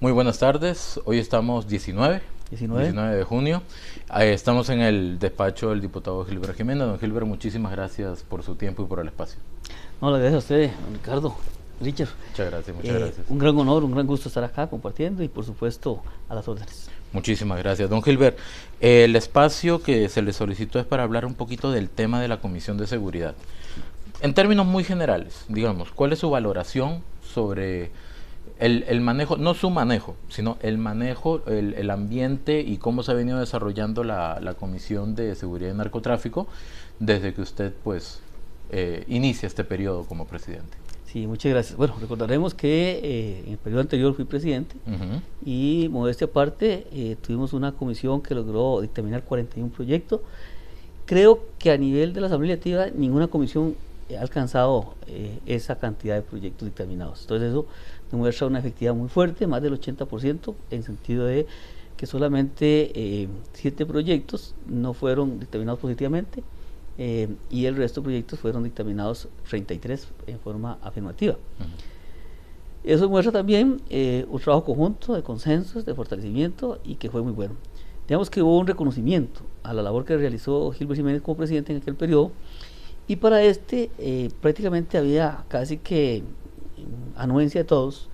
Muy buenas tardes, hoy estamos 19 de junio. Estamos en el despacho del diputado Gilbert Jiménez. Don Gilbert, muchísimas gracias por su tiempo y por el espacio. No, le agradezco a usted, don Ricardo, Richard. Muchas gracias. Un gran honor, un gran gusto estar acá compartiendo y por supuesto a las órdenes. Muchísimas gracias. Don Gilbert, el espacio que se le solicitó es para hablar un poquito del tema de la Comisión de Seguridad. En términos muy generales, digamos, ¿cuál es su valoración sobre el manejo, no su manejo, sino el manejo, el ambiente y cómo se ha venido desarrollando la Comisión de Seguridad y Narcotráfico desde que usted pues inicia este periodo como presidente? Sí, muchas gracias. Bueno, recordaremos que en el periodo anterior fui presidente y, modestia aparte, tuvimos una comisión que logró dictaminar 41 proyectos. Creo que a nivel de la Asamblea Legislativa ninguna comisión ha alcanzado esa cantidad de proyectos dictaminados. Entonces eso demuestra una efectividad muy fuerte, más del 80%, en sentido de que solamente 7 proyectos no fueron dictaminados positivamente y el resto de proyectos fueron dictaminados 33 en forma afirmativa. Eso muestra también un trabajo conjunto de consensos, de fortalecimiento y que fue muy bueno. Digamos que hubo un reconocimiento a la labor que realizó Gilbert Jiménez como presidente en aquel periodo. Y para prácticamente había casi que anuencia de todos,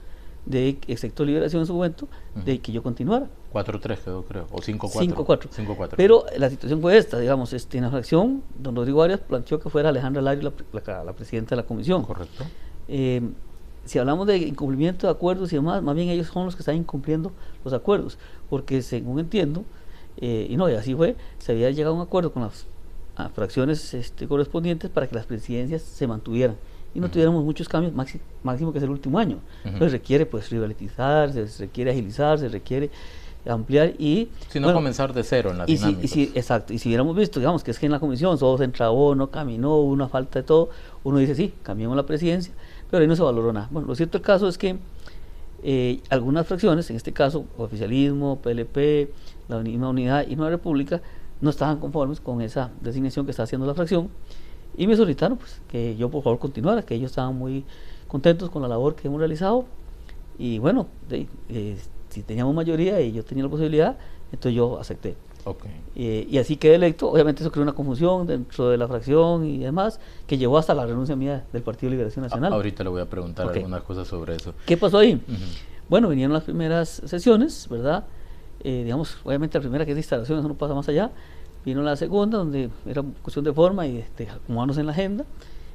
excepto Liberación en su momento, de que yo continuara. 4-3 quedó, creo, o 5-4. 5-4. 5-4. Pero la situación fue esta, digamos, en la fracción, don Rodrigo Arias planteó que fuera Alejandra Lario la presidenta de la comisión. Correcto. Si hablamos de incumplimiento de acuerdos y demás, más bien ellos son los que están incumpliendo los acuerdos, porque según entiendo, y así fue, se había llegado a un acuerdo con las fracciones correspondientes para que las presidencias se mantuvieran y no tuviéramos muchos cambios, máximo que es el último año. Entonces requiere pues rivalizar, se requiere agilizar, se requiere ampliar y... Si no, comenzar de cero en la dinámica. Exacto, y si hubiéramos visto, digamos, que es que en la comisión todo se entrabó, no caminó, hubo una falta de todo, uno dice, sí, cambiamos la presidencia, pero ahí no se valoró nada. Bueno, lo cierto del caso es que algunas fracciones, en este caso oficialismo, PLP, la misma Unidad y Nueva República, no estaban conformes con esa designación que está haciendo la fracción y me solicitaron pues, que yo por favor continuara, que ellos estaban muy contentos con la labor que hemos realizado y bueno, si teníamos mayoría y yo tenía la posibilidad, entonces yo acepté. Y así quedé electo. Obviamente eso creó una confusión dentro de la fracción y demás, que llevó hasta la renuncia mía del Partido de Liberación Nacional. Ahorita le voy a preguntar algunas cosas sobre eso. ¿Qué pasó ahí? Bueno, vinieron las primeras sesiones, ¿verdad? Digamos, obviamente la primera que es de instalación, eso no pasa más allá. Vino la segunda, donde era cuestión de forma y de acomodarnos en la agenda.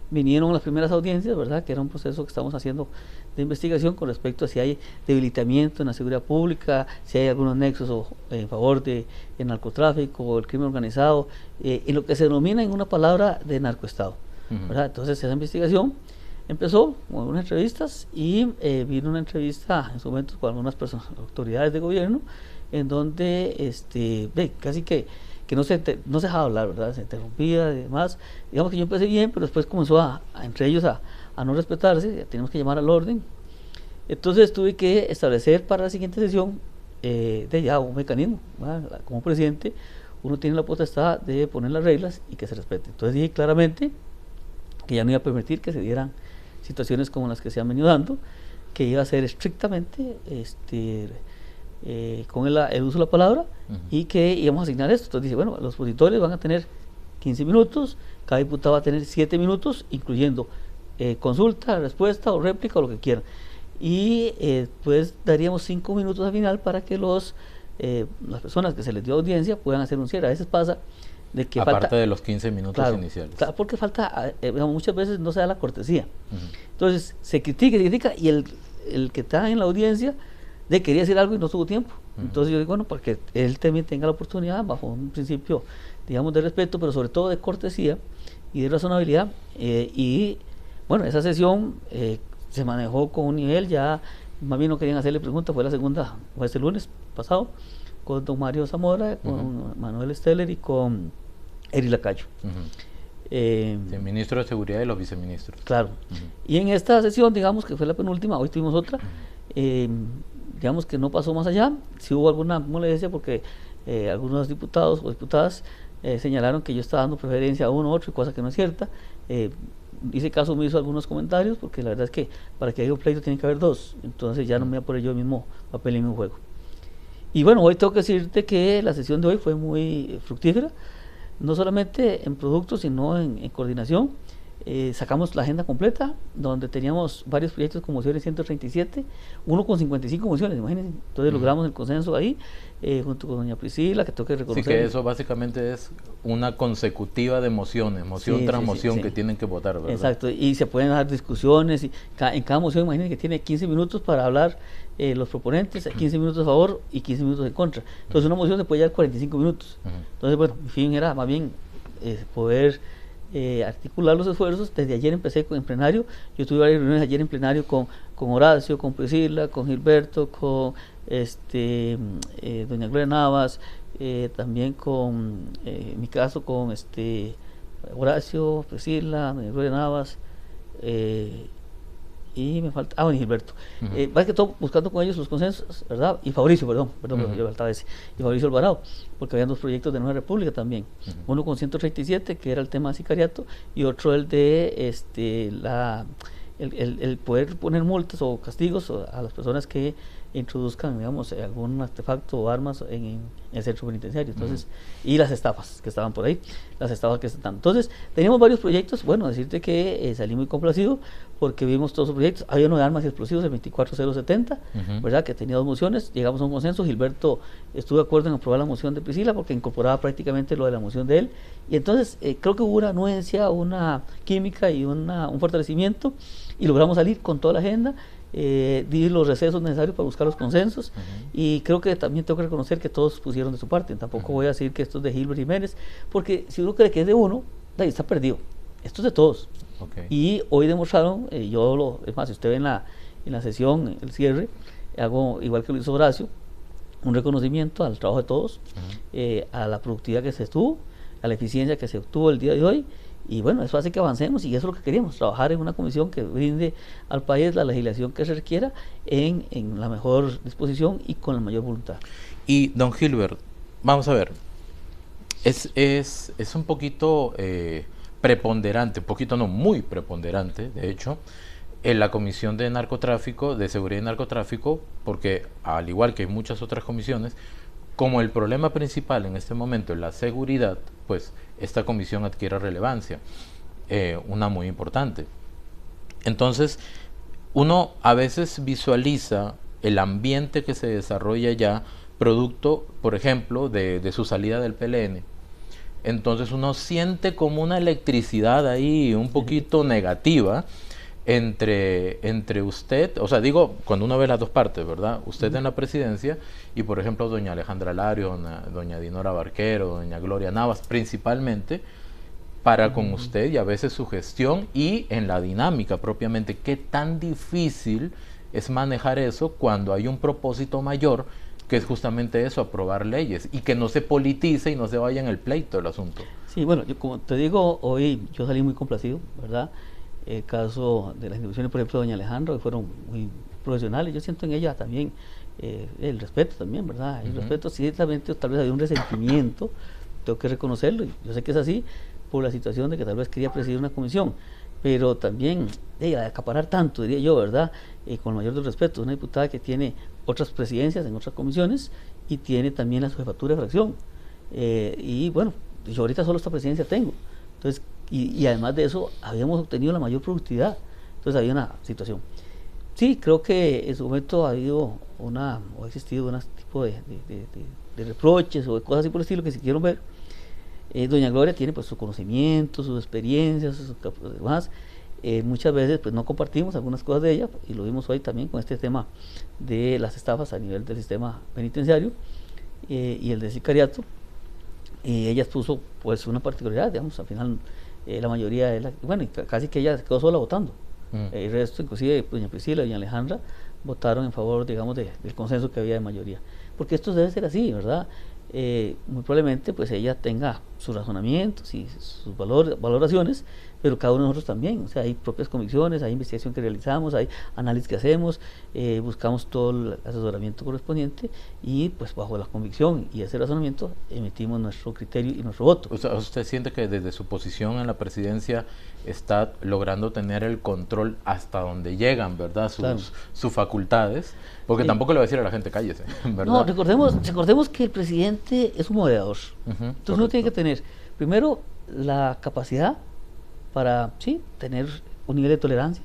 Vinieron las primeras audiencias, ¿verdad? Que era un proceso que estamos haciendo de investigación con respecto a si hay debilitamiento en la seguridad pública, si hay algunos nexos en favor del narcotráfico o el crimen organizado, en lo que se denomina en una palabra de narcoestado, ¿verdad? Entonces esa investigación empezó con algunas entrevistas y vino una entrevista en su momento con algunas personas, autoridades de gobierno, en donde casi que no se dejaba hablar, ¿verdad? Se interrumpía y demás. Digamos que yo empecé bien, pero después comenzó entre ellos a no respetarse, tenemos que llamar al orden. Entonces tuve que establecer para la siguiente sesión ya un mecanismo, ¿verdad? Como presidente, uno tiene la potestad de poner las reglas y que se respeten. Entonces dije claramente que ya no iba a permitir que se dieran situaciones como las que se han venido dando, que iba a ser estrictamente con el uso de la palabra y que íbamos a asignar esto. Entonces dice, bueno, los opositores van a tener 15 minutos, cada diputado va a tener 7 minutos, incluyendo consulta, respuesta o réplica o lo que quieran. Y pues daríamos 5 minutos al final para que las personas que se les dio audiencia puedan hacer un cierre. A veces pasa de que aparte de los 15 minutos iniciales. Claro, porque falta, muchas veces no se da la cortesía. Entonces se critica y el que está en la audiencia quería decir algo y no tuvo tiempo. Entonces yo digo, bueno, para que él también tenga la oportunidad, bajo un principio, digamos, de respeto, pero sobre todo de cortesía y de razonabilidad. Y bueno, esa sesión se manejó con un nivel, ya más bien no querían hacerle preguntas, fue la segunda, fue este lunes pasado, con don Mario Zamora, con Manuel Steller y con Eri Lacayo. El ministro de Seguridad y los viceministros. Claro. Y en esta sesión, digamos que fue la penúltima, hoy tuvimos otra, digamos que no pasó más allá. Sí hubo alguna molestia porque algunos diputados o diputadas señalaron que yo estaba dando preferencia a uno u otro, cosa que no es cierta. hice caso omiso a algunos comentarios, porque la verdad es que para que haya un pleito tiene que haber dos, entonces ya no me voy a poner yo el mismo papel y mismo juego. Y bueno, hoy tengo que decirte que la sesión de hoy fue muy fructífera, no solamente en productos, sino en coordinación. Sacamos la agenda completa, donde teníamos varios proyectos con mociones 137, uno con 55 mociones, imagínense. Entonces logramos el consenso ahí, junto con doña Priscila, que tengo que reconocer. Sí, que eso básicamente es una consecutiva de mociones, moción tras moción que tienen que votar, ¿verdad? Exacto, y se pueden dar discusiones, y en cada moción imagínense que tiene 15 minutos para hablar los proponentes, 15 minutos a favor y 15 minutos en contra. Entonces una moción se puede llevar 45 minutos. Entonces, bueno, mi fin era más bien poder articular los esfuerzos. Desde ayer empecé en plenario. Yo tuve varias reuniones ayer en plenario con Horacio, con Priscila, con Gilberto, con doña Gloria Navas, también con, en mi caso, con Horacio, Priscila, doña Gloria Navas, y me falta, bueno, Gilberto. Más que todo buscando con ellos los consensos, ¿verdad? Y Fabricio, perdón, yo faltaba ese. Y Fabricio Alvarado, porque habían dos proyectos de Nueva República también. Uno con 137, que era el tema de sicariato, y otro el de el poder poner multas o castigos a las personas que introduzcan, digamos, algún artefacto o armas en el centro penitenciario. Entonces, y las estafas que estaban por ahí, las estafas que están. Entonces, teníamos varios proyectos. Bueno, decirte que salí muy complacido porque vimos todos los proyectos. Había uno de armas y explosivos, el 24070, ¿verdad? Que tenía dos mociones. Llegamos a un consenso. Gilberto estuvo de acuerdo en aprobar la moción de Priscila porque incorporaba prácticamente lo de la moción de él. Y entonces, creo que hubo una anuencia, una química y un fortalecimiento, y logramos salir con toda la agenda. Di los recesos necesarios para buscar los consensos, y creo que también tengo que reconocer que todos pusieron de su parte. Tampoco voy a decir que esto es de Gilbert Jiménez, porque si uno cree que es de uno, ahí está perdido. Esto es de todos. Y hoy demostraron, es más, si usted ve en la sesión, el cierre, hago igual que lo hizo Horacio, un reconocimiento al trabajo de todos, a la productividad que se estuvo, a la eficiencia que se obtuvo el día de hoy. Y bueno, eso hace que avancemos, y eso es lo que queríamos, trabajar en una comisión que brinde al país la legislación que se requiera en la mejor disposición y con la mayor voluntad. Y don Gilbert, vamos a ver, es un poquito preponderante, un poquito no, muy preponderante, de hecho, en la Comisión de Narcotráfico, de Seguridad y Narcotráfico, porque al igual que en muchas otras comisiones, como el problema principal en este momento es la seguridad, pues esta comisión adquiere relevancia, una muy importante. Entonces, uno a veces visualiza el ambiente que se desarrolla ya, producto, por ejemplo, de su salida del PLN. Entonces uno siente como una electricidad ahí un poquito negativa entre usted, o sea, digo, cuando uno ve las dos partes, ¿verdad? Usted en la presidencia y, por ejemplo, doña Alejandra Lario, doña Dinora Barquero, doña Gloria Navas, principalmente, para con usted y a veces su gestión y en la dinámica propiamente. ¿Qué tan difícil es manejar eso cuando hay un propósito mayor, que es justamente eso, aprobar leyes, y que no se politice y no se vaya en el pleito el asunto? Sí, bueno, yo como te digo, hoy yo salí muy complacido, ¿verdad? El caso de las instituciones, por ejemplo, doña Alejandra, que fueron muy profesionales. Yo siento en ella también el respeto también, ¿verdad? El respeto, ciertamente, tal vez había un resentimiento, tengo que reconocerlo, y yo sé que es así, por la situación de que tal vez quería presidir una comisión, pero también acaparar tanto, diría yo, ¿verdad? Con el mayor del respeto, una diputada que tiene otras presidencias en otras comisiones y tiene también la jefatura de fracción. Y bueno, yo ahorita solo esta presidencia tengo. Entonces, y además de eso, habíamos obtenido la mayor productividad. Entonces había una situación. Sí, creo que en su momento ha habido o ha existido un tipo de reproches o de cosas así por el estilo que si quieren ver. Doña Gloria tiene pues su conocimiento, sus experiencias, sus demás. Muchas veces pues no compartimos algunas cosas de ella, y lo vimos hoy también con este tema de las estafas a nivel del sistema penitenciario y el de sicariato. Ella puso pues una particularidad, digamos, al final la mayoría de bueno, casi que ella quedó sola votando. El resto, inclusive doña Priscila y doña Alejandra, votaron en favor, digamos, del consenso que había de mayoría. Porque esto debe ser así, ¿verdad? Muy probablemente pues ella tenga sus razonamientos y sus valoraciones, pero cada uno de nosotros también. O sea, hay propias convicciones, hay investigación que realizamos, hay análisis que hacemos, buscamos todo el asesoramiento correspondiente y pues bajo la convicción y ese razonamiento emitimos nuestro criterio y nuestro voto. O sea, ¿usted siente que desde su posición en la presidencia está logrando tener el control hasta donde llegan, ¿verdad? Sus facultades, porque tampoco le va a decir a la gente cállese, ¿verdad? No, recordemos que el presidente es un moderador. Entonces uno tiene que tener, primero, la capacidad para, sí, tener un nivel de tolerancia,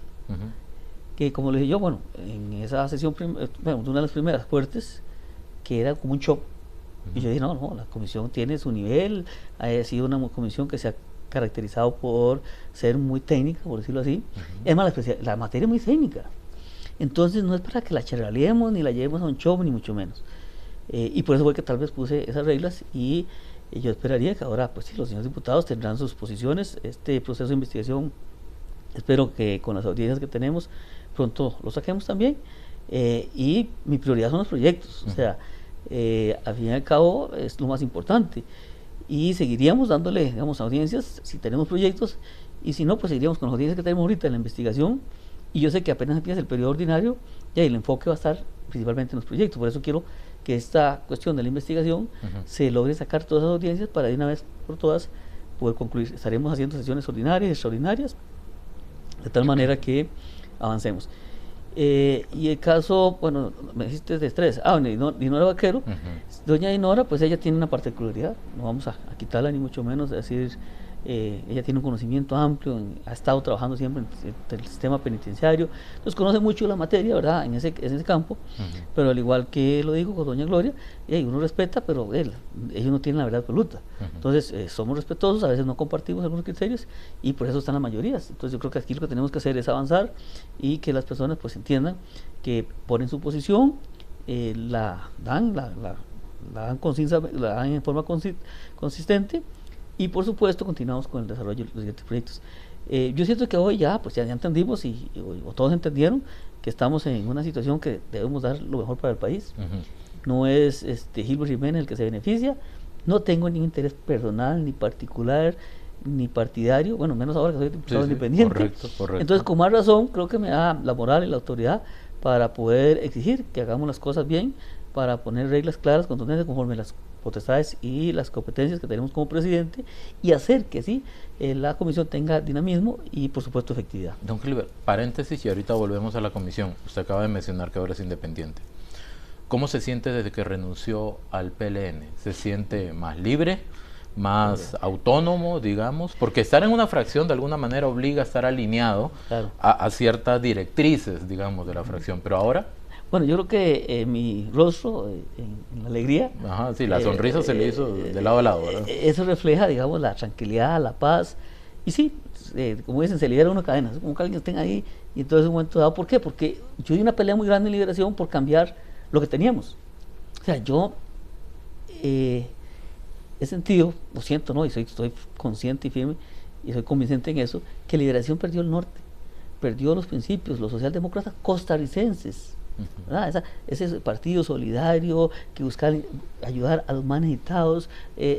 que como le dije yo, bueno, en esa sesión, bueno, una de las primeras fuertes, que era como un shock, y yo dije, no, la comisión tiene su nivel, ha sido una comisión que se ha caracterizado por ser muy técnica, por decirlo así. Es más, la materia es muy técnica. Entonces no es para que la charlemos ni la llevemos a un show, ni mucho menos. Y por eso fue que tal vez puse esas reglas y yo esperaría que ahora, pues sí, los señores diputados tendrán sus posiciones. Este proceso de investigación, espero que con las audiencias que tenemos pronto lo saquemos también. Y mi prioridad son los proyectos. O sea, al fin y al cabo es lo más importante. Y seguiríamos dándole, digamos, audiencias si tenemos proyectos, y si no, pues seguiríamos con las audiencias que tenemos ahorita en la investigación. Y yo sé que apenas empieza el periodo ordinario, y el enfoque va a estar principalmente en los proyectos. Por eso quiero que esta cuestión de la investigación se logre sacar todas las audiencias para de una vez por todas poder concluir. Estaremos haciendo sesiones ordinarias, extraordinarias, de tal manera que avancemos. Y el caso, bueno, me dijiste de estrés. Dinora Vaquero. Doña Dinora, pues ella tiene una particularidad, no vamos a quitarla ni mucho menos, es decir, ella tiene un conocimiento amplio, ha estado trabajando siempre en el sistema penitenciario, entonces conoce mucho la materia, ¿verdad?, en ese campo, pero al igual que lo digo con doña Gloria, uno respeta, pero ellos no tienen la verdad absoluta. Entonces somos respetuosos, a veces no compartimos algunos criterios y por eso están las mayorías. Entonces yo creo que aquí lo que tenemos que hacer es avanzar y que las personas pues entiendan que ponen su posición, la dan en forma consistente, y por supuesto continuamos con el desarrollo de los siguientes proyectos. Yo siento que hoy ya entendimos o todos entendieron que estamos en una situación que debemos dar lo mejor para el país. No es Gilbert Jiménez el que se beneficia, no tengo ningún interés personal, ni particular, ni partidario, bueno, menos ahora que soy diputado independiente. Correcto. Entonces, con más razón, creo que me da la moral y la autoridad para poder exigir que hagamos las cosas bien, para poner reglas claras, contundentes, conforme las potestades y las competencias que tenemos como presidente, y hacer que sí, la comisión tenga dinamismo y por supuesto efectividad. Don Gilbert, paréntesis y ahorita volvemos a la comisión. Usted acaba de mencionar que ahora es independiente. ¿Cómo se siente desde que renunció al PLN? ¿Se siente más libre, más autónomo, digamos? Porque estar en una fracción de alguna manera obliga a estar alineado a ciertas directrices, digamos, de la fracción, pero ahora... Bueno, yo creo que mi rostro, en la alegría... sí, la sonrisa se le hizo de lado a lado, ¿verdad? Eso refleja, digamos, la tranquilidad, la paz. Y sí, como dicen, se libera una cadena. Es como que alguien esté ahí y entonces en un momento dado... ¿Por qué? Porque yo di una pelea muy grande en Liberación por cambiar lo que teníamos. O sea, yo he sentido, lo siento, ¿no? Y estoy consciente y firme y soy convincente en eso, que Liberación perdió el norte, perdió los principios, los socialdemócratas costarricenses. Ese partido solidario que busca ayudar a los más necesitados,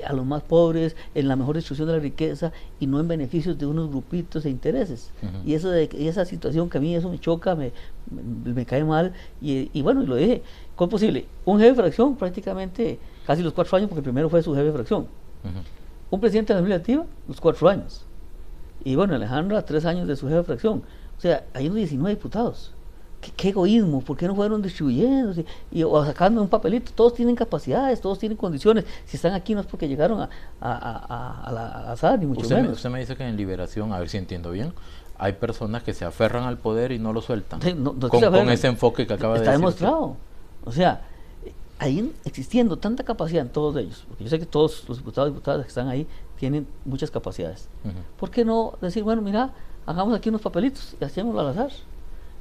a los más pobres, en la mejor distribución de la riqueza y no en beneficios de unos grupitos e intereses. Y esa situación que a mí eso me choca, me cae mal, y bueno, y lo dije, ¿cómo es posible? Un jefe de fracción prácticamente casi los 4 años, porque el primero fue su jefe de fracción. Un presidente de la legislativa, los 4 años. Y bueno, Alejandra, 3 años de su jefe de fracción. O sea, hay unos 19 diputados. ¿Qué egoísmo? ¿Por qué no fueron distribuyendo o sacando un papelito? Todos tienen capacidades, todos tienen condiciones. Si están aquí no es porque llegaron al azar, ni mucho menos. Usted me dice que en Liberación, a ver si entiendo bien, hay personas que se aferran al poder y no lo sueltan. Con ese enfoque que acaba de decir. Está demostrado. O sea, ahí existiendo tanta capacidad en todos ellos, porque yo sé que todos los diputados y diputadas que están ahí tienen muchas capacidades. ¿Por qué no decir, bueno, mira, hagamos aquí unos papelitos y hacémoslo al azar?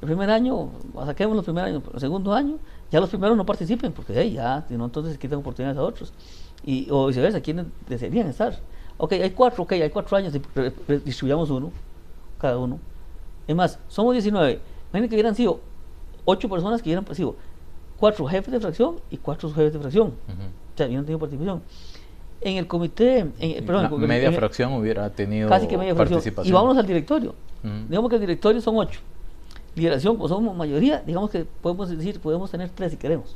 El primer año, saquemos los primeros años, el segundo año, ya los primeros no participen, porque ya, si no, entonces se quitan oportunidades a otros. O viceversa, ¿quiénes desearían estar? Hay 4 años, distribuyamos uno, cada uno. Es más, somos 19, imaginen que hubieran sido 8 personas que hubieran sido 4 jefes de fracción y 4 jefes de fracción. O sea, hubieran tenido participación. En el comité, perdón, media fracción hubiera tenido casi que media fracción. participación. Y vámonos al directorio. Ujú. Digamos que el directorio son 8. Liberación, pues somos mayoría, digamos que podemos decir, podemos tener 3 si queremos.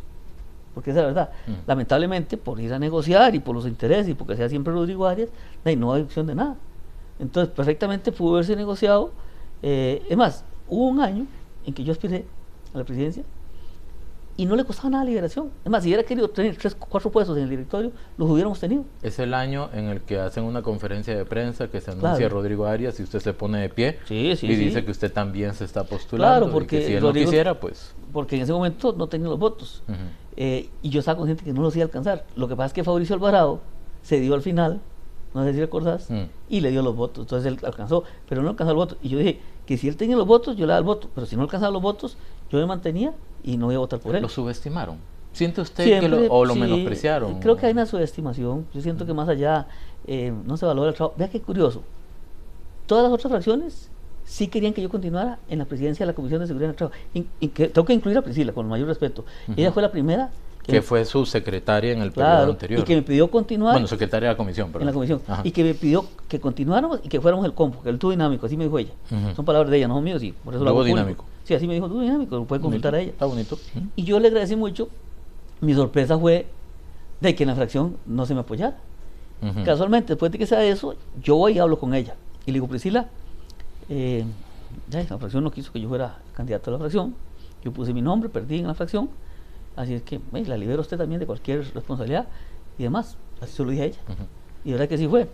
Porque esa es la verdad. Lamentablemente, por ir a negociar y por los intereses y porque sea siempre Rodrigo Arias, no hay opción de nada. Entonces, perfectamente pudo haberse negociado. Es más, hubo un año en que yo aspiré a la presidencia y no le costaba nada Liberación. Es más, si hubiera querido tener 3, 4 puestos en el directorio, los hubiéramos tenido. Es el año en el que hacen una conferencia de prensa que se anuncia Rodrigo Arias y usted se pone de pie y dice que usted también se está postulando. Claro, porque y que si él Rodrigo, no quisiera, pues... Porque en ese momento no tenía los votos. Y yo estaba consciente que no los iba a alcanzar. Lo que pasa es que Fabricio Alvarado se dio al final, no sé si recordás, y le dio los votos. Entonces él alcanzó, pero no alcanzó el voto. Y yo dije que si él tenía los votos, yo le daba el voto. Pero si no alcanzaba los votos, yo me mantenía y no iba a votar por él. ¿Lo subestimaron? ¿Siente usted siempre, que lo menospreciaron? Creo que hay una subestimación. Yo siento que más allá no se valora el trabajo. Vea qué curioso. Todas las otras fracciones sí querían que yo continuara en la presidencia de la Comisión de Seguridad del Trabajo. Y que tengo que incluir a Priscila, con el mayor respeto. Ella fue la primera que fue su secretaria en el periodo anterior. Y que me pidió continuar. Bueno, secretaria de la comisión, perdón. En la comisión. Y que me pidió que continuáramos y que fuéramos el compo, que el dúo dinámico, así me dijo ella. Son palabras de ella, no son míos, y por eso lo hago dinámico. Público. Sí, así me dijo, dúo dinámico, lo puede consultar a ella. Está bonito. Y yo le agradecí mucho. Mi sorpresa fue de que en la fracción no se me apoyara. Casualmente, después de que sea eso, yo voy y hablo con ella. Y le digo, Priscila, la fracción no quiso que yo fuera candidato a la fracción. Yo puse mi nombre, perdí en la fracción. Así es que la libera usted también de cualquier responsabilidad y demás. Así se lo dije a ella. Y de verdad que sí fue.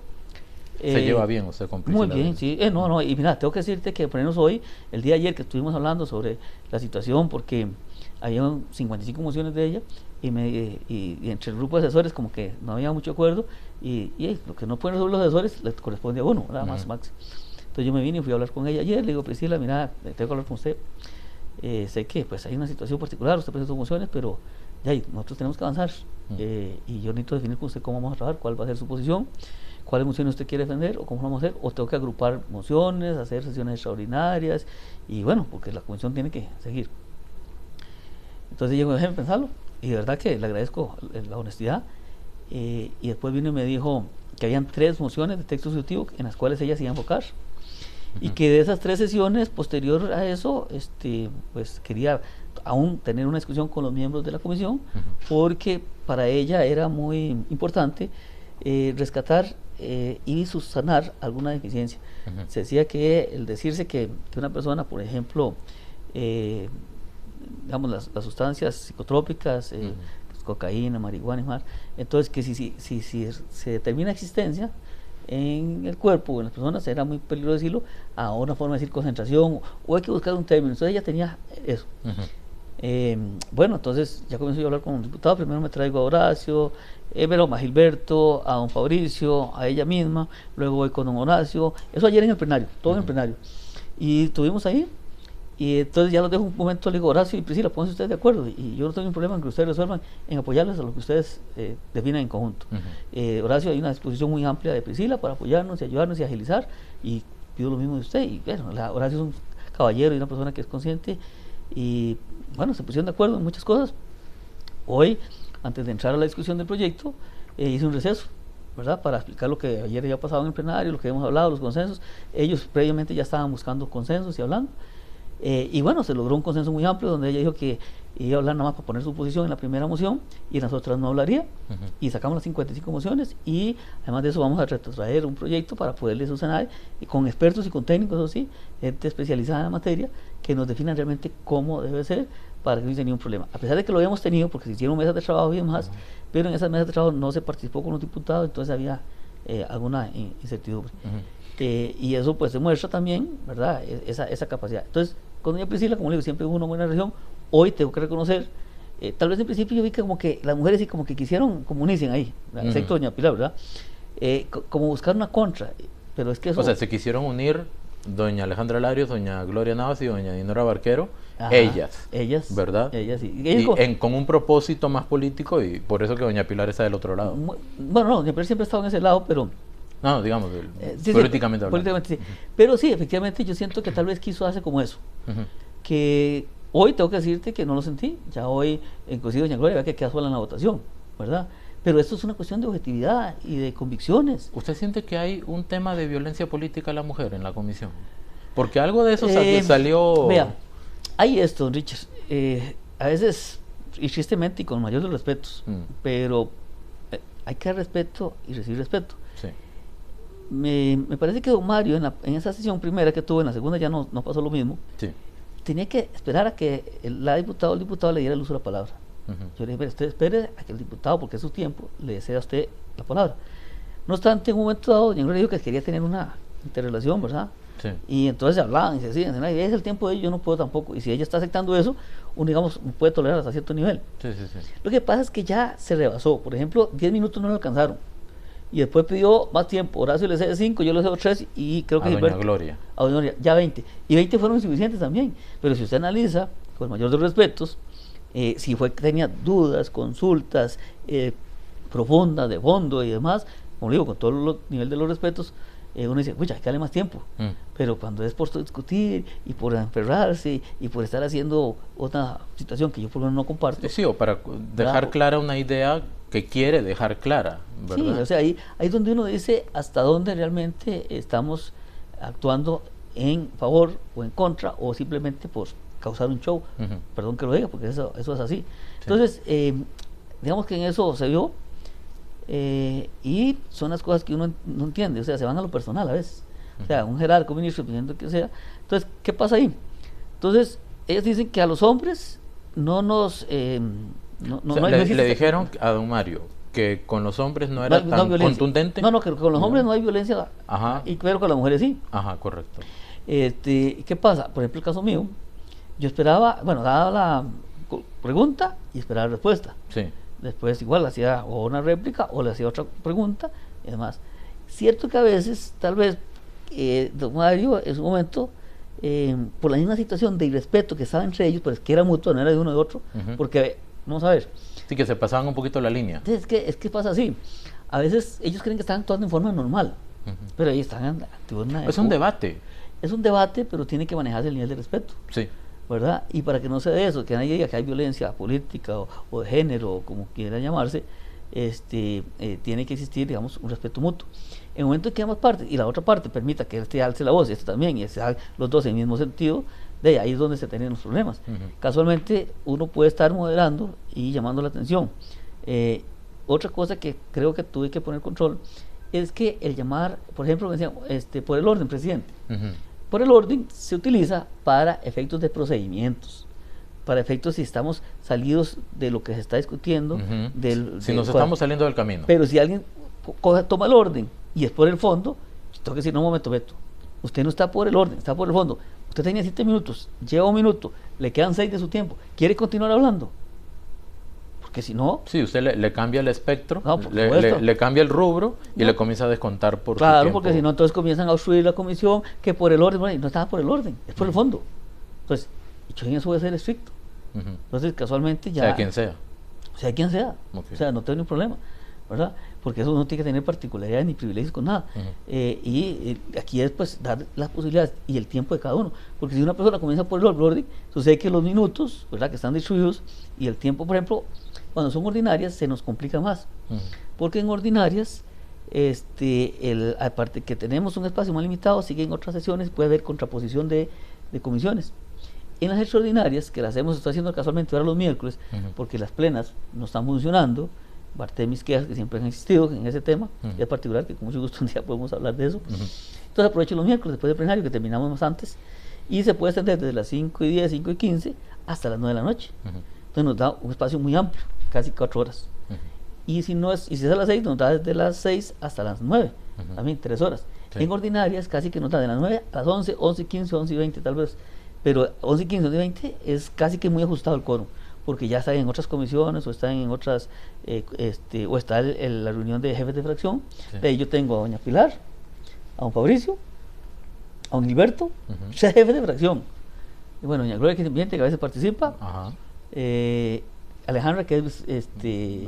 Se lleva bien usted con Priscila. Muy bien, sí. No, y mira, tengo que decirte que por ejemplo hoy, el día de ayer que estuvimos hablando sobre la situación, porque había 55 mociones de ella y entre el grupo de asesores como que no había mucho acuerdo y lo que no pueden resolver los asesores les corresponde a uno, nada más, Max. Entonces yo me vine y fui a hablar con ella ayer, le digo, Priscila, mira, tengo que hablar con usted. Sé que pues hay una situación particular, usted presentó mociones, pero nosotros tenemos que avanzar y yo necesito definir con usted cómo vamos a trabajar, cuál va a ser su posición, cuáles mociones usted quiere defender o cómo vamos a hacer, o tengo que agrupar mociones, hacer sesiones extraordinarias y bueno, porque la comisión tiene que seguir. Entonces yo me dejé pensarlo y de verdad que le agradezco la honestidad y después vino y me dijo que habían 3 mociones de texto sustitutivo en las cuales ella se iba a enfocar. Y que de esas 3 sesiones, posterior a eso, pues quería aún tener una discusión con los miembros de la comisión, porque para ella era muy importante rescatar y subsanar alguna deficiencia. Se decía que el decirse que una persona, por ejemplo, digamos las sustancias psicotrópicas, cocaína, marihuana y más, entonces que si se determina existencia en el cuerpo o en las personas, era muy peligroso decirlo a una forma de decir concentración o hay que buscar un término. Entonces ella tenía eso. Bueno, entonces ya comencé a hablar con un diputado. Primero me traigo a Horacio, a Gilberto, a don Fabricio, a ella misma, luego voy con don Horacio, eso ayer en el plenario, todo en el plenario, y estuvimos ahí. Y entonces ya los dejo un momento, le digo, Horacio y Priscila, pónganse ustedes de acuerdo. Y yo no tengo ningún problema en que ustedes resuelvan, en apoyarles a lo que ustedes definan en conjunto. Horacio, hay una disposición muy amplia de Priscila para apoyarnos y ayudarnos y agilizar. Y pido lo mismo de usted. Y bueno, Horacio es un caballero y una persona que es consciente. Y bueno, se pusieron de acuerdo en muchas cosas. Hoy, antes de entrar a la discusión del proyecto, hice un receso, ¿verdad? Para explicar lo que ayer había pasado en el plenario, lo que hemos hablado, los consensos. Ellos previamente ya estaban buscando consensos y hablando. Y bueno, se logró un consenso muy amplio donde ella dijo que iba a hablar nada más para poner su posición en la primera moción y en las otras no hablaría. Y sacamos las 55 mociones y además de eso vamos a retrotraer un proyecto para poderle subsanar con expertos y con técnicos, eso sí, gente especializada en la materia que nos definan realmente cómo debe ser para que no haya ningún problema. A pesar de que lo habíamos tenido porque se hicieron mesas de trabajo y demás, pero en esas mesas de trabajo no se participó con los diputados, entonces había alguna incertidumbre. Y eso pues demuestra también, ¿verdad?, esa capacidad. Entonces, con doña Priscila, como le digo, siempre hubo una buena relación. Hoy tengo que reconocer, tal vez en principio yo vi que como que las mujeres sí como que quisieron comunicen ahí, excepto doña Pilar, ¿verdad? Como buscar una contra, pero es que eso... O sea, se quisieron unir doña Alejandra Larios, doña Gloria Navas y doña Dinora Barquero, ellas, ¿verdad? Ellas, sí. Y con un propósito más político y por eso que doña Pilar está del otro lado. Bueno, no, doña Pilar siempre ha estado en ese lado, pero... No, digamos, políticamente hablando. Políticamente sí. Pero sí, efectivamente yo siento que tal vez quiso hacer como eso. Que hoy tengo que decirte que no lo sentí. Ya hoy, inclusive doña Gloria, que queda sola en la votación, ¿verdad? pero esto es una cuestión de objetividad y de convicciones. ¿Usted siente que hay un tema de violencia política a la mujer en la comisión? Porque algo de eso salió... Vea, hay esto, Richard, a veces, y tristemente, y con mayor de los respetos, pero hay que dar respeto y recibir respeto. Sí. Me parece que don Mario, en esa sesión primera que tuvo, en la segunda ya no pasó lo mismo, Sí. tenía que esperar a que el diputado le diera el uso de la palabra. Yo le dije, pero usted espere a que el diputado, porque es su tiempo, le ceda a usted la palabra. No obstante, en un momento dado, doña Gloria dijo que quería tener una interrelación, ¿verdad? Sí. Y entonces hablaban y se decían, es el tiempo de ellos, yo no puedo tampoco. Y si ella está aceptando eso, uno, digamos, puede tolerar hasta cierto nivel. Sí, sí, sí. Lo que pasa es que ya se rebasó. Por ejemplo, 10 minutos no le alcanzaron. Y después pidió más tiempo. Horacio le cede 5, yo le cedo 3 y creo que a Gilberto, doña Gloria. a doña Gloria, ya 20. Y 20 fueron insuficientes también. Pero si usted analiza, con el mayor de los respetos, si fue que tenía dudas, consultas profundas, de fondo y demás, como digo, con todo el nivel de los respetos, uno dice, hay que darle más tiempo. Pero cuando es por discutir y por enferrarse y por estar haciendo otra situación que yo por lo menos no comparto. Sí, o para dejar clara una idea que quiere dejar clara, ¿verdad? Sí, o sea, ahí es donde uno dice hasta dónde realmente estamos actuando en favor o en contra, o simplemente por causar un show. Perdón que lo diga, porque eso es así. Sí. Entonces, digamos que en eso se vio, y son las cosas que uno no entiende, o sea, se van a lo personal a veces. O sea, un jerarca, ministro, presidente, que sea. Entonces, ¿qué pasa ahí? Entonces, ellos dicen que a los hombres no nos... le dijeron a don Mario que con los hombres no era tan contundente. No, que con los hombres no hay violencia, pero con las mujeres sí. Ajá, correcto. ¿Qué pasa? Por ejemplo, el caso mío, yo esperaba, daba la pregunta y esperaba la respuesta. Sí. Después igual le hacía o una réplica o le hacía otra pregunta y demás. Cierto que a veces, tal vez, don Mario en su momento, por la misma situación de irrespeto que estaba entre ellos, pues que era mutuo, no era de uno de otro, porque, vamos a ver. Sí, que se pasaban un poquito la línea. Es que pasa así. A veces ellos creen que están actuando en forma normal, pero ahí están... Es un debate. Es un debate, pero tiene que manejarse el nivel de respeto. Sí. ¿Verdad? Y para que no se dé eso, que nadie diga que hay violencia política o de género, o como quiera llamarse, tiene que existir, digamos, un respeto mutuo. En el momento en que ambas partes, y la otra parte permita que este alce la voz, y este también, y los dos en el mismo sentido, de ahí es donde se tienen los problemas. Casualmente, uno puede estar moderando y llamando la atención. Otra cosa que creo que tuve que poner control es que el llamar, por ejemplo, me decían, por el orden, presidente. Por el orden se utiliza para efectos de procedimientos, para efectos si estamos salidos de lo que se está discutiendo. Si nos estamos saliendo del camino. Pero si alguien toma el orden y es por el fondo, tengo que decir, no, un momento, Beto, usted no está por el orden, está por el fondo. Usted tenía 7 minutos, lleva 1 minuto, le quedan 6 de su tiempo. ¿Quiere continuar hablando? Porque si no... Sí, usted le cambia el espectro, no, le cambia el rubro y le comienza a descontar por su tiempo. Claro, porque si no, entonces comienzan a obstruir la comisión, que por el orden, no estaba por el orden, es por el fondo. Entonces, yo en eso voy a ser estricto. Entonces, casualmente ya... Sea quien sea. Sea quien sea. Okay. O sea, no tengo ningún problema, ¿verdad? Porque eso no tiene que tener particularidades ni privilegios con nada. Y aquí es pues dar las posibilidades y el tiempo de cada uno. Porque si una persona comienza por el orden, sucede que los minutos, ¿verdad?, que están distribuidos, y el tiempo, por ejemplo, cuando son ordinarias, se nos complica más. Porque en ordinarias, aparte que tenemos un espacio más limitado, siguen otras sesiones, puede haber contraposición de comisiones. En las extraordinarias, que las hemos estado haciendo casualmente ahora los miércoles, porque las plenas no están funcionando, parte de mis quejas que siempre han existido en ese tema, y es particular que con mucho gusto un día podemos hablar de eso. Entonces aprovecho los miércoles después del plenario, que terminamos más antes, y se puede extender desde las 5:10, 5:15 hasta las 9 de la noche. Entonces nos da un espacio muy amplio, casi 4 horas. Y si es a las 6, nos da desde las 6 hasta las 9, también 3 horas. Sí. En ordinarias casi que nos da de las 9 a las 11, 11:15, 11:20 tal vez, pero 11:15, 11:20 es casi que muy ajustado el quórum, porque ya están en otras comisiones o están en otras, o está la reunión de jefes de fracción. Sí. De ahí yo tengo a doña Pilar, a don Fabricio, a don Gilberto, 3 jefes de fracción. Y bueno, doña Gloria, que a veces participa, Alejandra, que es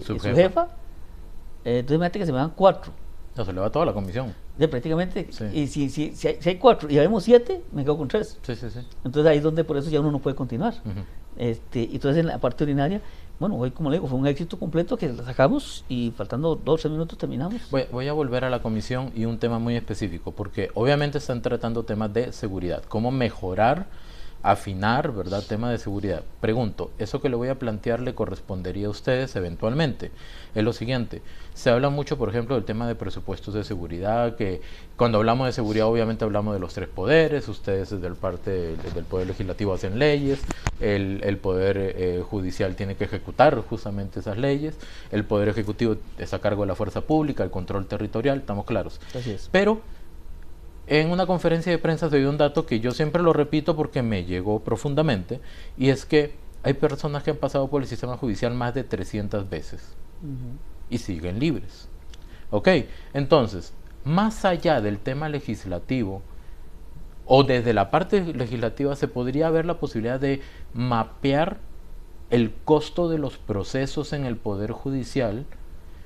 su jefa. Entonces imagínate que se me dan 4. No, se le va toda la comisión. Prácticamente, sí. Y si hay 4 y ya vemos 7, me quedo con 3. Sí. Entonces ahí es donde por eso ya uno no puede continuar. Entonces en la parte ordinaria, bueno, hoy como le digo, fue un éxito completo que la sacamos y faltando 2 o 3 minutos terminamos. Voy a volver a la comisión y un tema muy específico, porque obviamente están tratando temas de seguridad, cómo mejorar, afinar, ¿verdad? Tema de seguridad. Pregunto, ¿eso que le voy a plantear le correspondería a ustedes eventualmente? Es lo siguiente, se habla mucho, por ejemplo, del tema de presupuestos de seguridad, que cuando hablamos de seguridad obviamente hablamos de los 3 poderes, ustedes desde el parte del Poder Legislativo hacen leyes, el Poder Judicial tiene que ejecutar justamente esas leyes, el Poder Ejecutivo está a cargo de la fuerza pública, el control territorial, estamos claros. Así es. Pero en una conferencia de prensa se dio un dato que yo siempre lo repito porque me llegó profundamente, y es que hay personas que han pasado por el sistema judicial más de 300 veces y siguen libres. Ok, entonces, más allá del tema legislativo, o desde la parte legislativa, se podría ver la posibilidad de mapear el costo de los procesos en el Poder Judicial,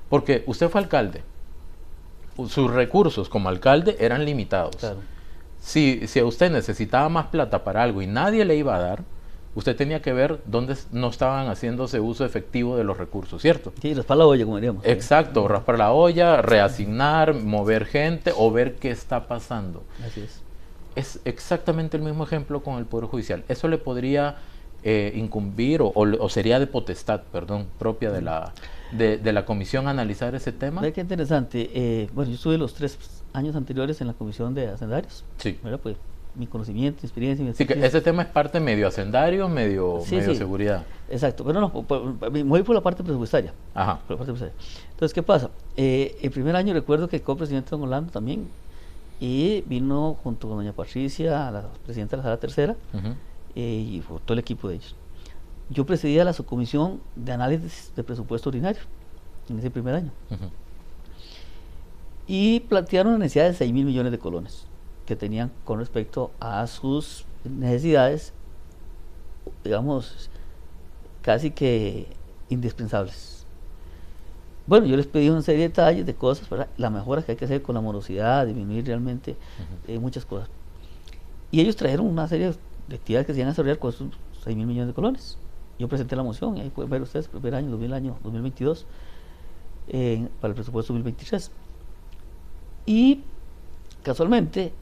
porque usted fue alcalde, sus recursos como alcalde eran limitados. Claro. Si a usted necesitaba más plata para algo y nadie le iba a dar, usted tenía que ver dónde no estaban haciéndose uso efectivo de los recursos, ¿cierto? Sí, raspar la olla, como diríamos. Exacto, raspar la olla, reasignar, mover gente o ver qué está pasando. Así es. Es exactamente el mismo ejemplo con el Poder Judicial. Eso le podría incumbir o sería de potestad, perdón, propia de la comisión analizar ese tema. Ve qué interesante. Bueno, yo estuve los 3 años anteriores en la comisión de hacendarios. Sí. ¿Verdad? Pues mi conocimiento, mi experiencia. Mi Sí, que ese tema es parte medio hacendario, medio seguridad. Exacto, pero no, me voy por la parte presupuestaria. Ajá. Por la parte presupuestaria. Entonces, ¿qué pasa? El primer año recuerdo que el copresidente don Orlando también, y vino junto con doña Patricia, la presidenta de la Sala Tercera, y por todo el equipo de ellos. Yo presidía la subcomisión de análisis de presupuesto ordinario en ese primer año. Y plantearon la necesidad de 6.000 millones de colones que tenían con respecto a sus necesidades, digamos, casi que indispensables. Bueno, yo les pedí una serie de detalles, de cosas, ¿verdad? La mejora que hay que hacer con la morosidad, disminuir realmente muchas cosas. Y ellos trajeron una serie de actividades que se iban a desarrollar con esos 6.000 millones de colones. Yo presenté la moción, y ahí pueden ver ustedes, primer año 2022, para el presupuesto 2023. Y casualmente,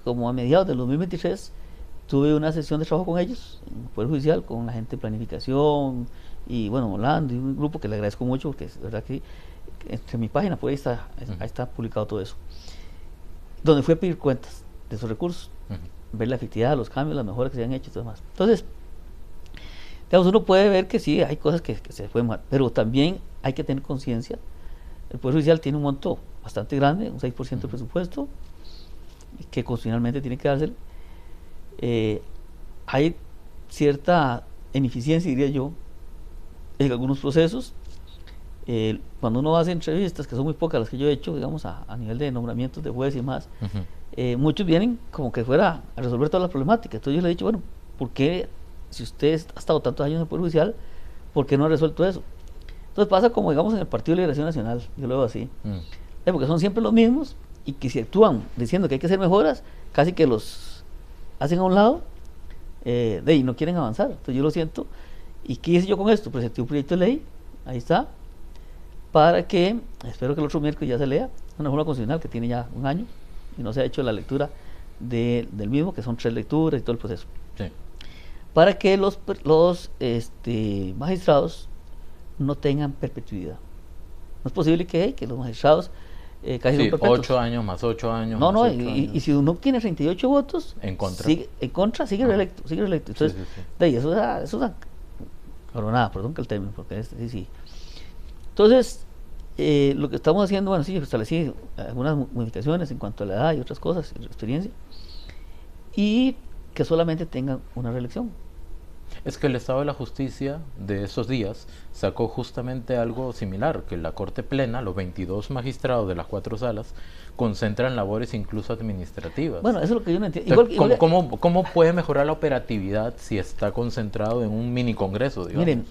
como a mediados del 2023, tuve una sesión de trabajo con ellos, en el Poder Judicial, con la gente de planificación, y bueno, Orlando, y un grupo que le agradezco mucho, porque es verdad que entre mi página, pues ahí está publicado todo eso, donde fui a pedir cuentas de esos recursos, ver la efectividad, los cambios, las mejoras que se han hecho y todo demás. Entonces, digamos, uno puede ver que sí, hay cosas que se pueden mal, pero también hay que tener conciencia. El Poder Judicial tiene un monto bastante grande, un 6% del presupuesto, que constitucionalmente tiene que dársele. Hay cierta ineficiencia, diría yo, en algunos procesos. Cuando uno hace entrevistas, que son muy pocas las que yo he hecho, digamos, a nivel de nombramientos de jueces y más, muchos vienen como que fuera a resolver todas las problemáticas. Entonces yo le he dicho, bueno, ¿por qué, si usted ha estado tantos años en el Poder Judicial, por qué no ha resuelto eso? Entonces pasa como, digamos, en el Partido de Liberación Nacional, yo lo veo así, porque son siempre los mismos, y que si actúan diciendo que hay que hacer mejoras, casi que los hacen a un lado, y no quieren avanzar. Entonces yo lo siento. ¿Y qué hice yo con esto? Presenté un proyecto de ley, ahí está, para que, espero que el otro miércoles ya se lea, una reforma constitucional que tiene ya un año, y no se ha hecho la lectura del mismo, que son 3 lecturas y todo el proceso. Sí. Para que los magistrados no tengan perpetuidad. No es posible que los magistrados casi son perpetuos. 8 años más 8 años. No, más no, 8 años. Y si uno obtiene 38 votos, En contra. sigue reelecto. Entonces, Sí. de ahí, eso es una coronada, perdón que el término, porque sí. Entonces, lo que estamos haciendo, bueno, sí, establecí algunas modificaciones en cuanto a la edad y otras cosas, y la experiencia, y que solamente tengan una reelección. Es que el Estado de la Justicia de esos días sacó justamente algo similar, que la Corte Plena, los 22 magistrados de las 4 salas, concentran labores incluso administrativas. Bueno, eso es lo que yo no entiendo. ¿Cómo puede mejorar la operatividad si está concentrado en un mini congreso, digamos? Miren,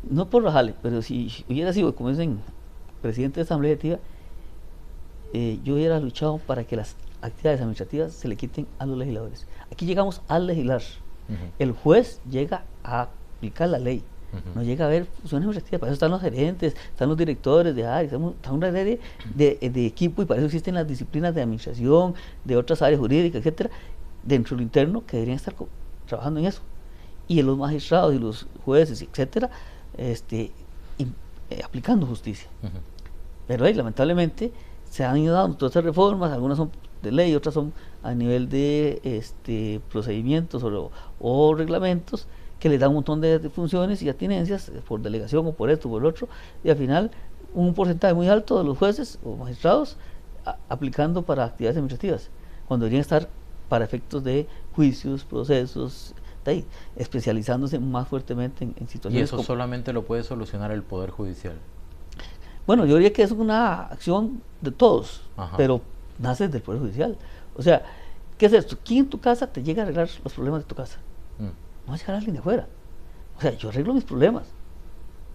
no por rajarle, pero si hubiera sido, como dicen, presidente de Asamblea Legislativa, yo hubiera luchado para que las actividades administrativas se le quiten a los legisladores. Aquí llegamos a legislar. El juez llega a aplicar la ley, No llega a haber funciones administrativas, para eso están los gerentes, están los directores de áreas, está una serie de equipo, y para eso existen las disciplinas de administración, de otras áreas jurídicas, etcétera, dentro de lo interno, que deberían estar trabajando en eso. Y los magistrados y los jueces, etcétera, aplicando justicia. Pero lamentablemente se han ido dando todas estas reformas, algunas son de ley, otras son a nivel de procedimientos o reglamentos, que le dan un montón de funciones y atinencias por delegación o por esto o por el otro, y al final un porcentaje muy alto de los jueces o magistrados aplicando para actividades administrativas, cuando deberían estar para efectos de juicios, procesos, especializándose más fuertemente en situaciones. ¿Y eso solamente lo puede solucionar el Poder Judicial? Bueno, yo diría que es una acción de todos, pero nace desde el Poder Judicial. O sea, ¿qué es esto? ¿Quién en tu casa te llega a arreglar los problemas de tu casa? No va a llegar alguien de afuera. O sea, yo arreglo mis problemas.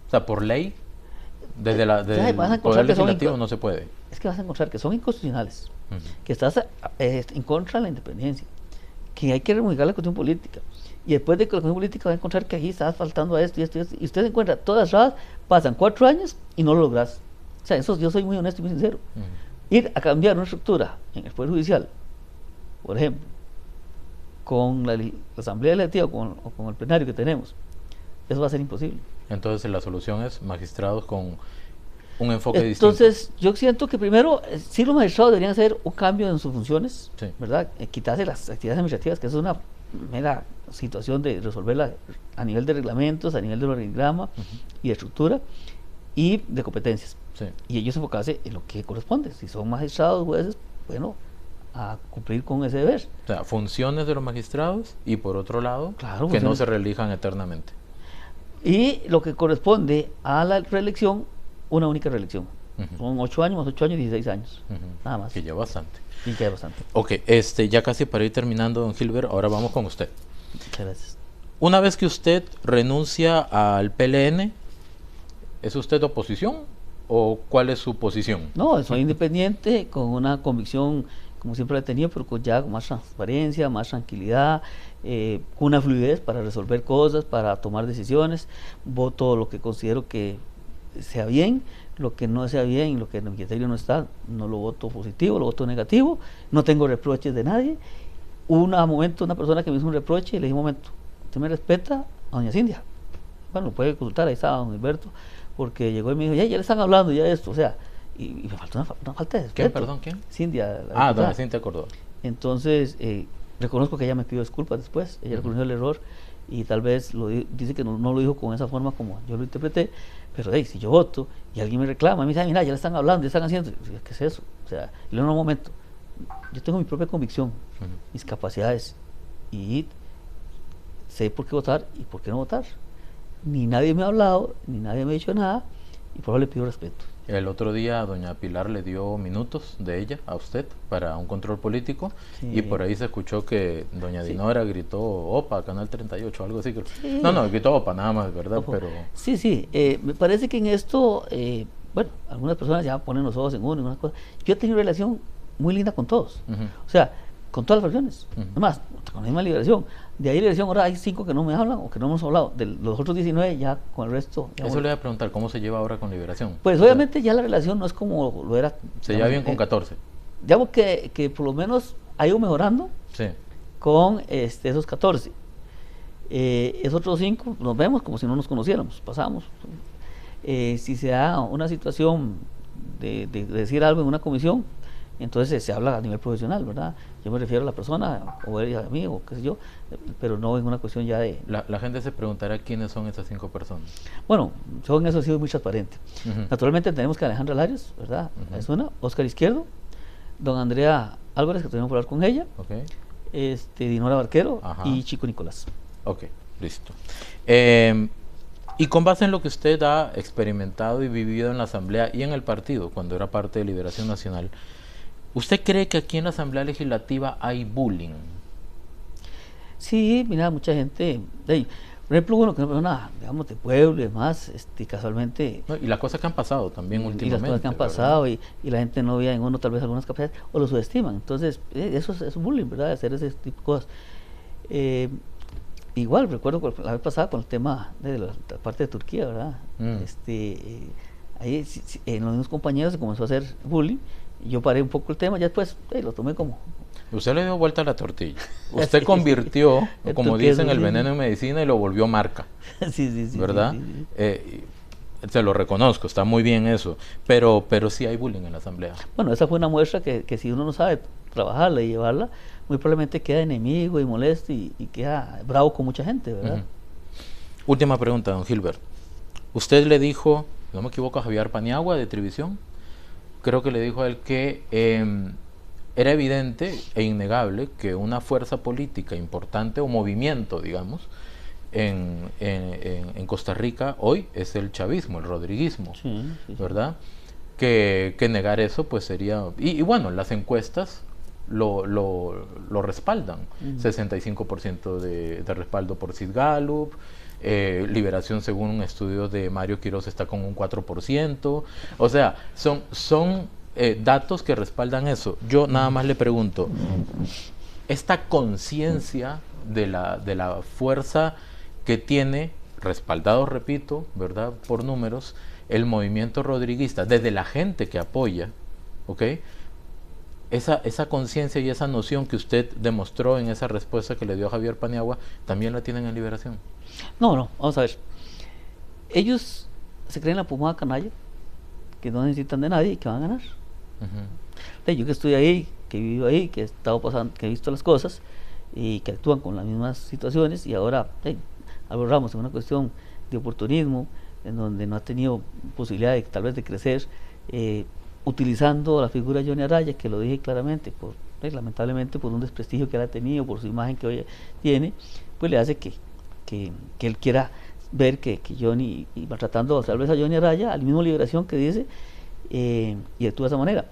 O sea, por ley, desde el Poder Legislativo no se puede. Es que vas a encontrar que son inconstitucionales, que estás en contra de la independencia, que hay que remodificar la cuestión política. Y después de la cuestión política va a encontrar que ahí estás faltando a esto y esto y esto. Y usted encuentra todas las pasan 4 años y no lo logras. O sea, eso yo soy muy honesto y muy sincero. Ir a cambiar una estructura en el Poder Judicial, por ejemplo, con la Asamblea Legislativa o con el plenario que tenemos, eso va a ser imposible. Entonces la solución es magistrados con un enfoque distinto. Entonces yo siento que primero, sí, los magistrados deberían hacer un cambio en sus funciones, ¿verdad? Quitarse las actividades administrativas, que es una mera situación de resolverla a nivel de reglamentos, a nivel de organigrama y de estructura y de competencias. Y ellos enfocarse en lo que corresponde. Si son magistrados, jueces, bueno, a cumplir con ese deber. O sea, funciones de los magistrados y por otro lado, claro, que no se reelijan eternamente. Y lo que corresponde a la reelección, una única reelección. Son 8 años más 8 años, 16 años. Nada más. Que ya bastante. Y que ya bastante. Ok, ya casi para ir terminando, don Gilbert, ahora vamos con usted. Muchas gracias. Una vez que usted renuncia al PLN, ¿es usted oposición o cuál es su posición? No, soy independiente, con una convicción, como siempre la he tenido, pero con ya más transparencia, más tranquilidad, con una fluidez para resolver cosas, para tomar decisiones. Voto lo que considero que sea bien, lo que no sea bien, lo que en mi criterio no está, no lo voto positivo, lo voto negativo. No tengo reproches de nadie. Hubo un momento una persona que me hizo un reproche y le dije: un momento, ¿usted me respeta? A doña Cindia. Bueno, lo puede consultar, ahí estaba don Gilberto, porque llegó y me dijo: ya le están hablando ya de esto, o sea, y me faltó una falta de respeto. ¿Quién, perdón, quién? Cindia. Doña Cintia Córdoba. Entonces, reconozco que ella me pidió disculpas después, ella reconoció el error y tal vez dice que no lo dijo con esa forma como yo lo interpreté, pero si yo voto y alguien me reclama, me dice: mira, ya le están hablando, ya están haciendo, ¿qué es eso? O sea, y luego en un momento, yo tengo mi propia convicción, mis capacidades, y sé por qué votar y por qué no votar. Ni nadie me ha hablado, ni nadie me ha dicho nada, y por eso le pido respeto. El otro día doña Pilar le dio minutos de ella a usted para un control político, y por ahí se escuchó que doña Dinora gritó OPA, Canal 38, algo así. No, gritó OPA nada más, ¿verdad? Pero Sí, me parece que en esto, bueno, algunas personas ya ponen los ojos en uno y una cosa. Yo he tenido relación muy linda con todos, o sea, con todas las regiones, además, con la misma Liberación. De ahí Liberación ahora hay 5 que no me hablan o que no hemos hablado, de los otros 19 ya con el resto. Eso le voy a preguntar, ¿cómo se lleva ahora con Liberación? Pues obviamente ya la relación no es como lo era. Se lleva bien con 14. Digamos que por lo menos ha ido mejorando con esos 14. Esos otros 5 nos vemos como si no nos conociéramos, pasamos. Si se da una situación de decir algo en una comisión, entonces se habla a nivel profesional, ¿verdad? Yo me refiero a la persona, o ella a mí, o qué sé yo, pero no en una cuestión ya de... La gente se preguntará quiénes son esas 5 personas. Bueno, yo en eso he sido muy transparente. Naturalmente tenemos que Alejandra Larios, ¿verdad? Es una, Óscar Izquierdo, don Andrea Álvarez, que tuvimos que hablar con ella, Dinora Barquero y Chico Nicolás. Ok, listo. Y con base en lo que usted ha experimentado y vivido en la Asamblea y en el partido, cuando era parte de Liberación Nacional, ¿usted cree que aquí en la Asamblea Legislativa hay bullying? Sí, mira, mucha gente, por ejemplo, uno que es una persona, digamos, de pueblo y demás, casualmente... No, y las cosas que han pasado también últimamente. Y las cosas que han pasado, y la gente no veía en uno tal vez algunas capacidades, o lo subestiman. Entonces, eso es bullying, ¿verdad? Hacer ese tipo de cosas. igual, recuerdo la vez pasada con el tema de la parte de Turquía, ¿verdad? Mm. Ahí en los mismos compañeros se comenzó a hacer bullying, y yo paré un poco el tema, ya después lo tomé como... Usted le dio vuelta a la tortilla. Usted convirtió, como dicen, el veneno en medicina y lo volvió marca. Sí, ¿verdad? sí. Se lo reconozco, está muy bien eso, pero sí hay bullying en la asamblea. Bueno, esa fue una muestra que si uno no sabe trabajarla y llevarla, muy probablemente queda enemigo y molesto y queda bravo con mucha gente, ¿verdad? Última pregunta, don Gilbert. Usted le dijo, no me equivoco, a Javier Paniagua de Trivisión, creo que le dijo a él que era evidente e innegable que una fuerza política importante o movimiento, digamos, en Costa Rica hoy es el chavismo, el rodriguismo, Sí. ¿verdad? Que negar eso pues sería... Y bueno, las encuestas lo respaldan. 65% de respaldo por Sid Gallup, Liberación según un estudio de Mario Quiroz está con un 4%. O sea, son datos que respaldan eso. Yo nada más le pregunto, esta conciencia de la fuerza que tiene, respaldado, repito, ¿verdad?, por números, el movimiento rodriguista, desde la gente que apoya, ¿ok? Esa conciencia y esa noción que usted demostró en esa respuesta que le dio a Javier Paniagua, ¿también la tienen en Liberación? No, vamos a ver. Ellos se creen la pomada canalla, que no necesitan de nadie y que van a ganar. Yo que estoy ahí, que vivo ahí, que he estado pasando, que he visto las cosas y que actúan con las mismas situaciones, y ahora Álvaro Ramos en una cuestión de oportunismo, en donde no ha tenido posibilidad de, tal vez, de crecer, utilizando la figura de Johnny Araya, que lo dije claramente, lamentablemente por un desprestigio que él ha tenido, por su imagen que hoy tiene, pues le hace que él quiera ver que Johnny, y maltratando tal vez a Johnny Araya, al mismo Liberación que dice, y actúa de esa manera.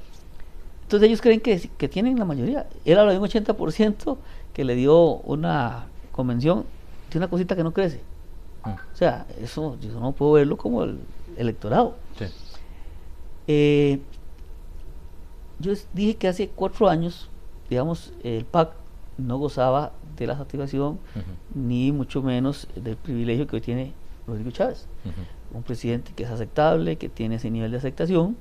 Entonces ellos creen que tienen la mayoría. Él habla de un 80% que le dio una convención de una cosita que no crece. O sea, eso yo no puedo verlo como el electorado. Sí. Yo dije que hace 4 años, digamos, el PAC no gozaba de la satisfacción, ni mucho menos del privilegio que hoy tiene Rodrigo Chávez. Un presidente que es aceptable, que tiene ese nivel de aceptación,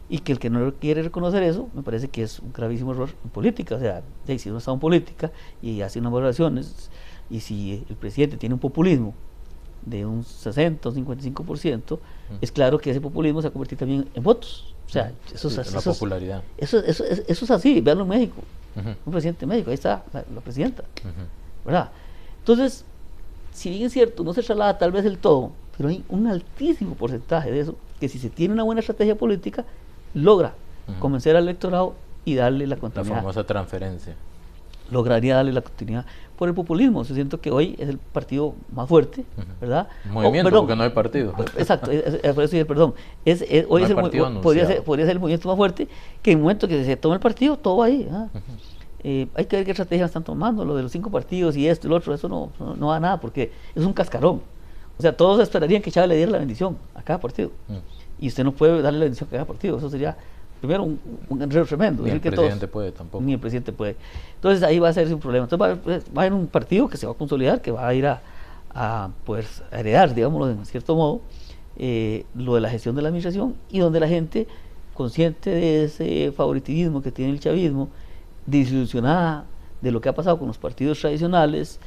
y que el que no quiere reconocer eso, me parece que es un gravísimo error en política. O sea, si uno está en política y hace unas valoraciones, y si el presidente tiene un populismo de un 60 o 55%, es claro que ese populismo se va a convertir también en votos. O sea, eso es así. La popularidad. Eso es así, veanlo en México. Un presidente de México, ahí está la presidenta. ¿Verdad? Entonces, si bien es cierto, no se traslada tal vez del todo, pero hay un altísimo porcentaje de eso, que si se tiene una buena estrategia política, logra convencer al electorado y darle la continuidad. La famosa transferencia. Lograría darle la continuidad por el populismo. Yo siento que hoy es el partido más fuerte, ¿verdad? Movimiento, porque no hay partido. Exacto, por eso perdón. Hoy no es podría ser el movimiento más fuerte, que en el momento que se toma el partido, todo va ahí. Hay que ver qué estrategia están tomando, lo de los 5 partidos y esto y lo otro, eso no da nada, porque es un cascarón. O sea, todos esperarían que Chávez le diera la bendición a cada partido. Y usted no puede darle la bendición a cada partido. Eso sería, primero, un enredo tremendo. Ni el presidente puede tampoco. Ni el presidente puede. Entonces ahí va a ser un problema. Entonces va a haber un partido que se va a consolidar, que va a ir a heredar, digámoslo en cierto modo, lo de la gestión de la administración, y donde la gente, consciente de ese favoritismo que tiene el chavismo, desilusionada de lo que ha pasado con los partidos tradicionales,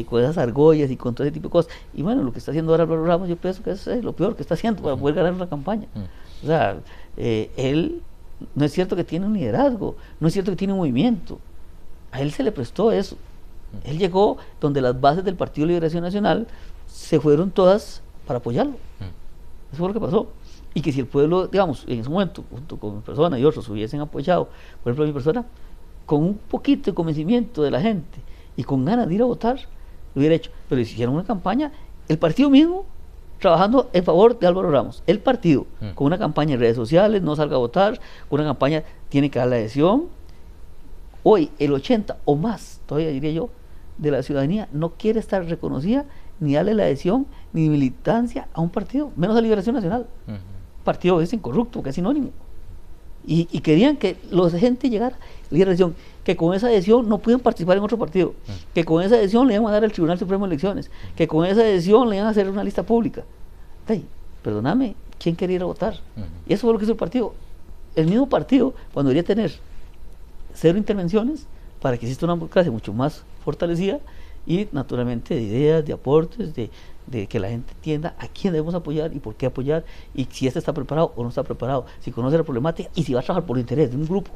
con esas argollas y con todo ese tipo de cosas, y bueno, lo que está haciendo ahora Álvaro Ramos, yo pienso que es lo peor que está haciendo para poder ganar una campaña. O sea, él, no es cierto que tiene un liderazgo, no es cierto que tiene un movimiento, a él se le prestó eso. Él llegó donde las bases del Partido de Liberación Nacional se fueron todas para apoyarlo. Eso fue lo que pasó. Y que si el pueblo, digamos, en ese momento, junto con mi persona y otros, hubiesen apoyado, por ejemplo, a mi persona, con un poquito de convencimiento de la gente y con ganas de ir a votar, lo hubiera hecho. Pero hicieron una campaña, el partido mismo trabajando en favor de Álvaro Ramos, el partido, con una campaña en redes sociales, no salga a votar, con una campaña, tiene que dar la adhesión. Hoy el 80 o más, todavía diría yo, de la ciudadanía no quiere estar reconocida, ni darle la adhesión, ni militancia a un partido, menos a Liberación Nacional. Partido que es incorrupto, que es sinónimo. y querían que los de gente llegara, le diera adhesión, que con esa adhesión no pueden participar en otro partido, que con esa adhesión le iban a dar al Tribunal Supremo de Elecciones, que con esa adhesión le iban a hacer una lista pública. Ay, perdóname, ¿quién quería ir a votar? Y eso fue lo que hizo el partido. El mismo partido, cuando debería tener 0 intervenciones, para que exista una democracia mucho más fortalecida, y naturalmente de ideas, de aportes, de que la gente entienda a quién debemos apoyar y por qué apoyar, y si este está preparado o no está preparado, si conoce la problemática y si va a trabajar por interés de un grupo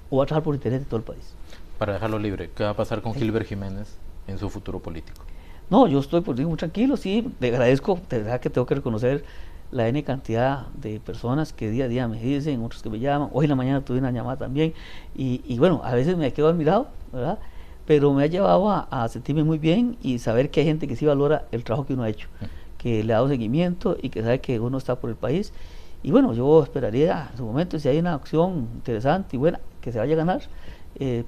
o va a trabajar por interés de todo el país. Para dejarlo libre, ¿qué va a pasar con Gilbert Jiménez en su futuro político? No, yo estoy pues, muy tranquilo, sí, le agradezco, de verdad que tengo que reconocer la N cantidad de personas que día a día me dicen, otros que me llaman. Hoy en la mañana tuve una llamada también, y bueno, a veces me quedo admirado, ¿verdad? Pero me ha llevado a sentirme muy bien y saber que hay gente que sí valora el trabajo que uno ha hecho, que le ha dado seguimiento y que sabe que uno está por el país. Y bueno, yo esperaría en su momento, si hay una opción interesante y buena que se vaya a ganar,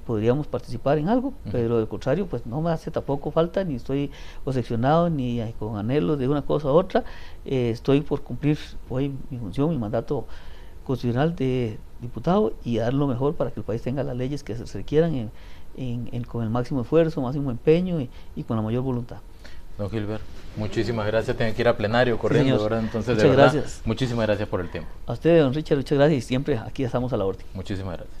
podríamos participar en algo, pero de contrario, pues no me hace tampoco falta, ni estoy obsesionado, ni con anhelos de una cosa u otra. Estoy por cumplir hoy mi función, mi mandato constitucional de diputado, y dar lo mejor para que el país tenga las leyes que se requieran con el máximo esfuerzo, máximo empeño y con la mayor voluntad. Don Gilbert, muchísimas gracias. Tengo que ir a plenario corriendo, Sí, ¿verdad? Entonces, muchas de verdad, gracias. Muchísimas gracias por el tiempo. A usted, don Richard, muchas gracias, y siempre aquí estamos a la orden. Muchísimas gracias.